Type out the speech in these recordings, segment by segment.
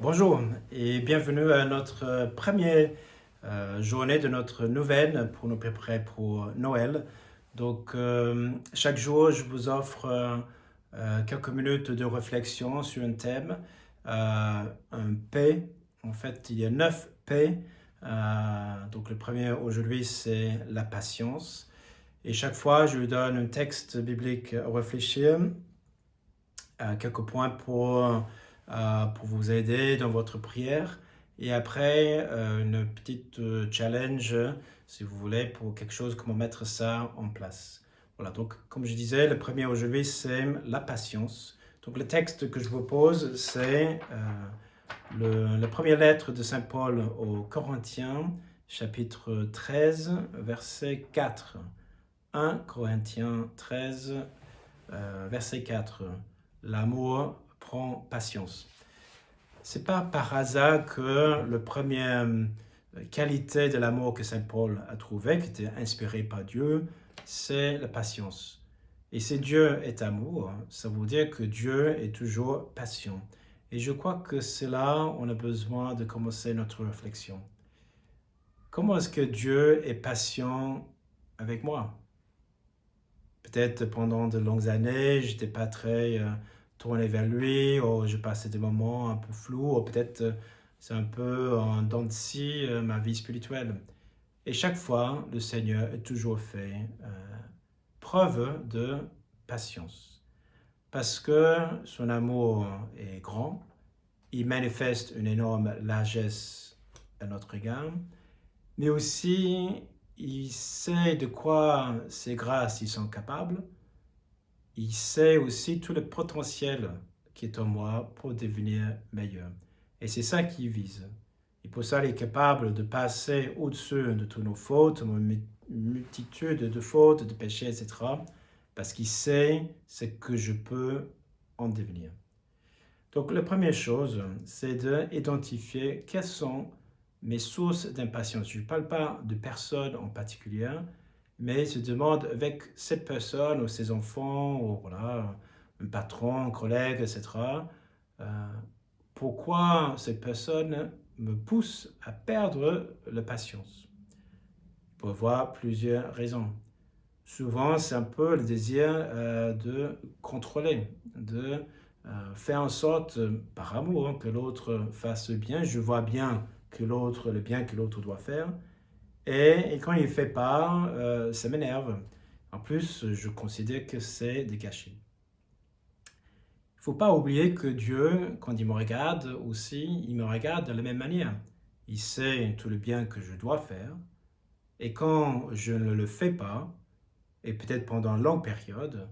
Bonjour et bienvenue à notre première journée de notre nouvelle pour nous préparer pour Noël. Donc chaque jour, je vous offre quelques minutes de réflexion sur un thème, un P. En fait, il y a 9 P. Donc le premier aujourd'hui, c'est la patience. Et chaque fois, je vous donne un texte biblique à réfléchir, quelques points pour vous aider dans votre prière. Et après, une petite challenge, si vous voulez, pour quelque chose, comment mettre ça en place. Voilà, donc comme je disais, le premier aujourd'hui, c'est la patience. Donc le texte que je vous pose, c'est la première lettre de Saint Paul aux Corinthiens, chapitre 13, verset 4. 1 Corinthiens 13, verset 4. L'amour prend patience. C'est pas par hasard que la première qualité de l'amour que Saint Paul a trouvé, qui était inspiré par Dieu, c'est la patience. Et si Dieu est amour, ça veut dire que Dieu est toujours patient. Et je crois que c'est là on a besoin de commencer notre réflexion. Comment est-ce que Dieu est patient avec moi? Peut-être pendant de longues années, je n'étais pas très tourné vers lui, ou je passais des moments un peu flous, ou peut-être c'est un peu en dents de scie ma vie spirituelle. Et chaque fois, le Seigneur a toujours fait preuve de patience. Parce que son amour est grand, il manifeste une énorme largesse à notre égard, mais aussi il sait de quoi ses grâces ils sont capables. Il sait aussi tout le potentiel qui est en moi pour devenir meilleur. Et c'est ça qu'il vise. Et pour ça, il est capable de passer au-dessus de toutes nos fautes, une multitude de fautes, de péchés, etc. Parce qu'il sait ce que je peux en devenir. Donc, la première chose, c'est d'identifier quelles sont mes sources d'impatience. Je ne parle pas de personnes en particulier, mais je demande avec cette personne ou ses enfants, ou voilà, un patron, un collègue, etc., pourquoi cette personne me pousse à perdre la patience. Il peut y avoir plusieurs raisons. Souvent, c'est un peu le désir de contrôler, de faire en sorte, par amour, que l'autre fasse bien. Je vois bien que le bien que l'autre doit faire. Et quand il ne fait pas, ça m'énerve. En plus, je considère que c'est des gâchis. Il ne faut pas oublier que Dieu, quand il me regarde aussi, il me regarde de la même manière. Il sait tout le bien que je dois faire. Et quand je ne le fais pas, et peut-être pendant une longue période,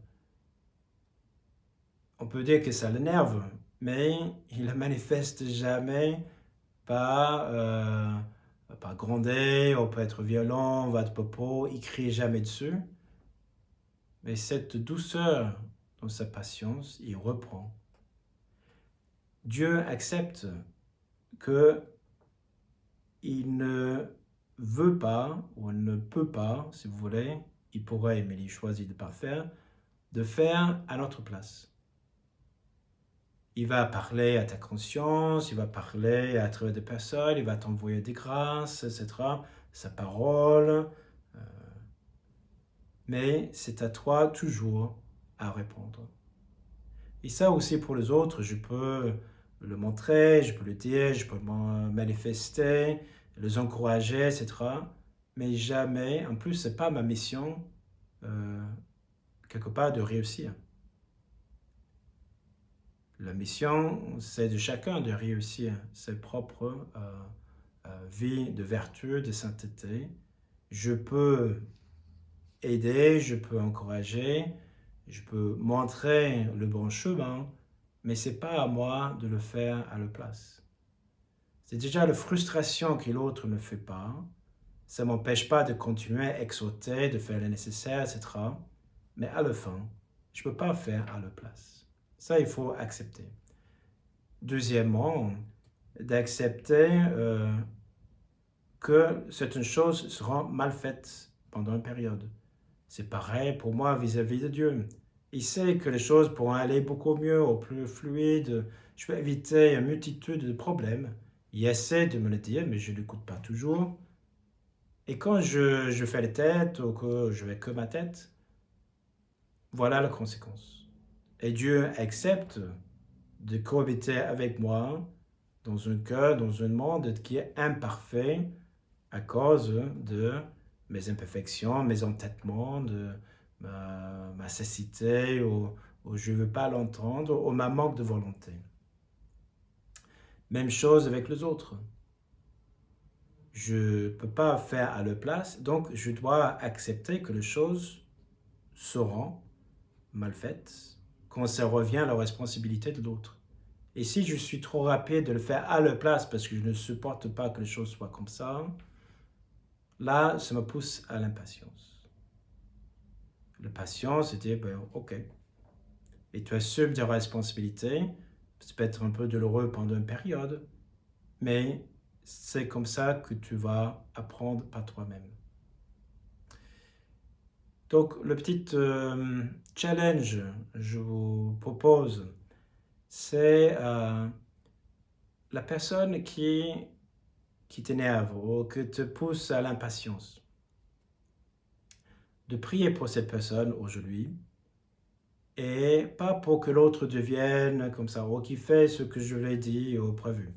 on peut dire que ça l'énerve, mais il ne manifeste jamais par gronder, on peut être violent, on va de popo, il crie jamais dessus. Mais cette douceur dans sa patience, il reprend. Dieu accepte que il ne veut pas, ou ne peut pas, si vous voulez, il pourrait, mais il choisit de ne pas faire, de faire à notre place. Il va parler à ta conscience, il va parler à travers des personnes, il va t'envoyer des grâces, etc. Sa parole. Mais c'est à toi toujours à répondre. Et ça aussi pour les autres, je peux le montrer, je peux le dire, je peux manifester, les encourager, etc. Mais jamais, en plus, ce n'est pas ma mission, quelque part, de réussir. La mission, c'est de chacun de réussir ses propres vies de vertu, de sainteté. Je peux aider, je peux encourager, je peux montrer le bon chemin, mais ce n'est pas à moi de le faire à la place. C'est déjà la frustration que l'autre ne fait pas. Ça ne m'empêche pas de continuer à exhorter, de faire le nécessaire, etc. Mais à la fin, je ne peux pas faire à la place. Ça, il faut accepter. Deuxièmement, d'accepter que certaines choses seront mal faites pendant une période. C'est pareil pour moi vis-à-vis de Dieu. Il sait que les choses pourront aller beaucoup mieux, au plus fluide. Je peux éviter une multitude de problèmes. Il essaie de me le dire, mais je ne l'écoute pas toujours. Et quand je fais la tête ou que je fais que ma tête, voilà la conséquence. Et Dieu accepte de cohabiter avec moi dans un cœur, dans un monde qui est imparfait à cause de mes imperfections, mes entêtements, de ma cécité, ou je ne veux pas l'entendre, ou ma manque de volonté. Même chose avec les autres. Je ne peux pas faire à leur place, donc je dois accepter que les choses seront mal faites quand ça revient à la responsabilité de l'autre. Et si je suis trop rapide de le faire à leur place parce que je ne supporte pas que les choses soient comme ça, là, ça me pousse à l'impatience. La patience, c'est dire, ok, et tu assumes tes responsabilités, ça peut être un peu douloureux pendant une période, mais c'est comme ça que tu vas apprendre par toi-même. Donc, le petit challenge que je vous propose, c'est la personne qui t'énerve ou qui te pousse à l'impatience. De prier pour cette personne aujourd'hui et pas pour que l'autre devienne comme ça ou qu'il fait ce que je lui ai dit ou prévu.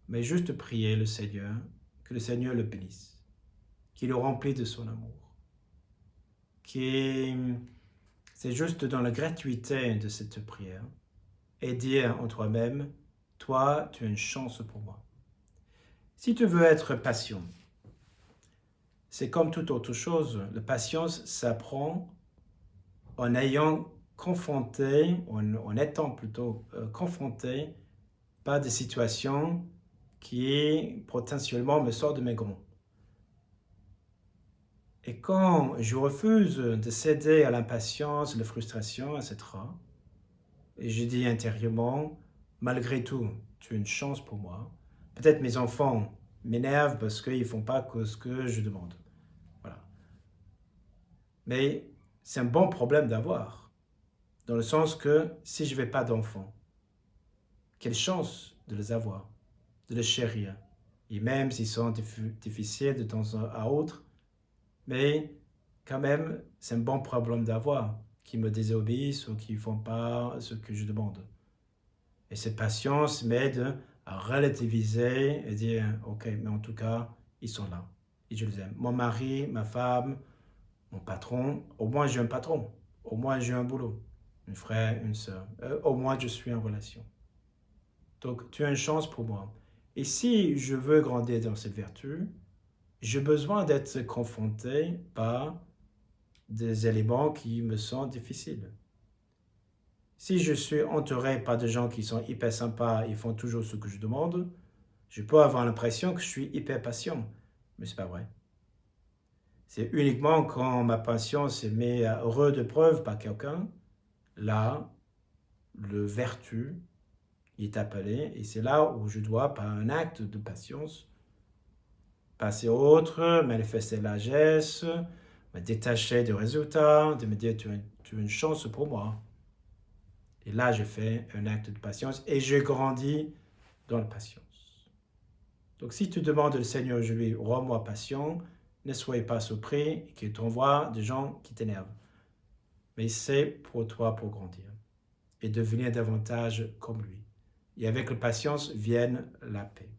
Mais juste prier le Seigneur, que le Seigneur le bénisse, qu'il le remplisse de son amour. C'est juste dans la gratuité de cette prière et dire en toi-même, toi, tu as une chance pour moi. Si tu veux être patient, c'est comme toute autre chose. La patience s'apprend en ayant confronté, en étant plutôt confronté par des situations qui potentiellement me sortent de mes gonds. Et quand je refuse de céder à l'impatience, la frustration, etc., et je dis intérieurement, malgré tout, tu as une chance pour moi. Peut-être mes enfants m'énervent parce qu'ils ne font pas ce que je demande. Voilà. Mais c'est un bon problème d'avoir, dans le sens que si je n'avais pas d'enfants, quelle chance de les avoir, de les chérir. Et même s'ils sont difficiles de temps à autre, mais quand même, c'est un bon problème d'avoir, qui me désobéissent ou qui ne font pas ce que je demande. Et cette patience m'aide à relativiser et dire, ok, mais en tout cas, ils sont là et je les aime. Mon mari, ma femme, mon patron, au moins j'ai un patron, au moins j'ai un boulot, un frère, une soeur, au moins je suis en relation. Donc tu as une chance pour moi. Et si je veux grandir dans cette vertu, j'ai besoin d'être confronté par des éléments qui me sont difficiles. Si je suis entouré par des gens qui sont hyper sympas, ils font toujours ce que je demande, je peux avoir l'impression que je suis hyper patient, mais c'est pas vrai. C'est uniquement quand ma patience est mise à rude épreuve par quelqu'un, là, le vertu est appelé, et c'est là où je dois, par un acte de patience, passer au autre, manifester la largesse, me détacher du résultat, de me dire tu as une chance pour moi. Et là, je fais un acte de patience et je grandis dans la patience. Donc, si tu demandes au Seigneur aujourd'hui, rends-moi patient, ne soyez pas surpris qu'il t'envoie des gens qui t'énervent. Mais c'est pour toi pour grandir et devenir davantage comme lui. Et avec la patience vient la paix.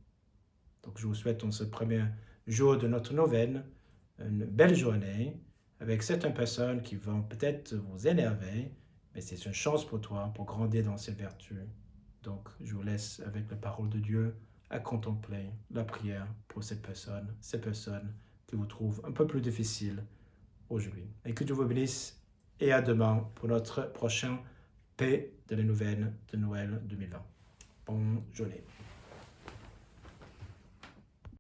Donc, je vous souhaite en ce premier jour de notre neuvaine une belle journée avec certaines personnes qui vont peut-être vous énerver, mais c'est une chance pour toi pour grandir dans cette vertu. Donc, je vous laisse avec la parole de Dieu à contempler la prière pour ces personnes que vous trouvez un peu plus difficiles aujourd'hui. Et que Dieu vous bénisse et à demain pour notre prochain paix de la nouvelle de Noël 2020. Bonne journée.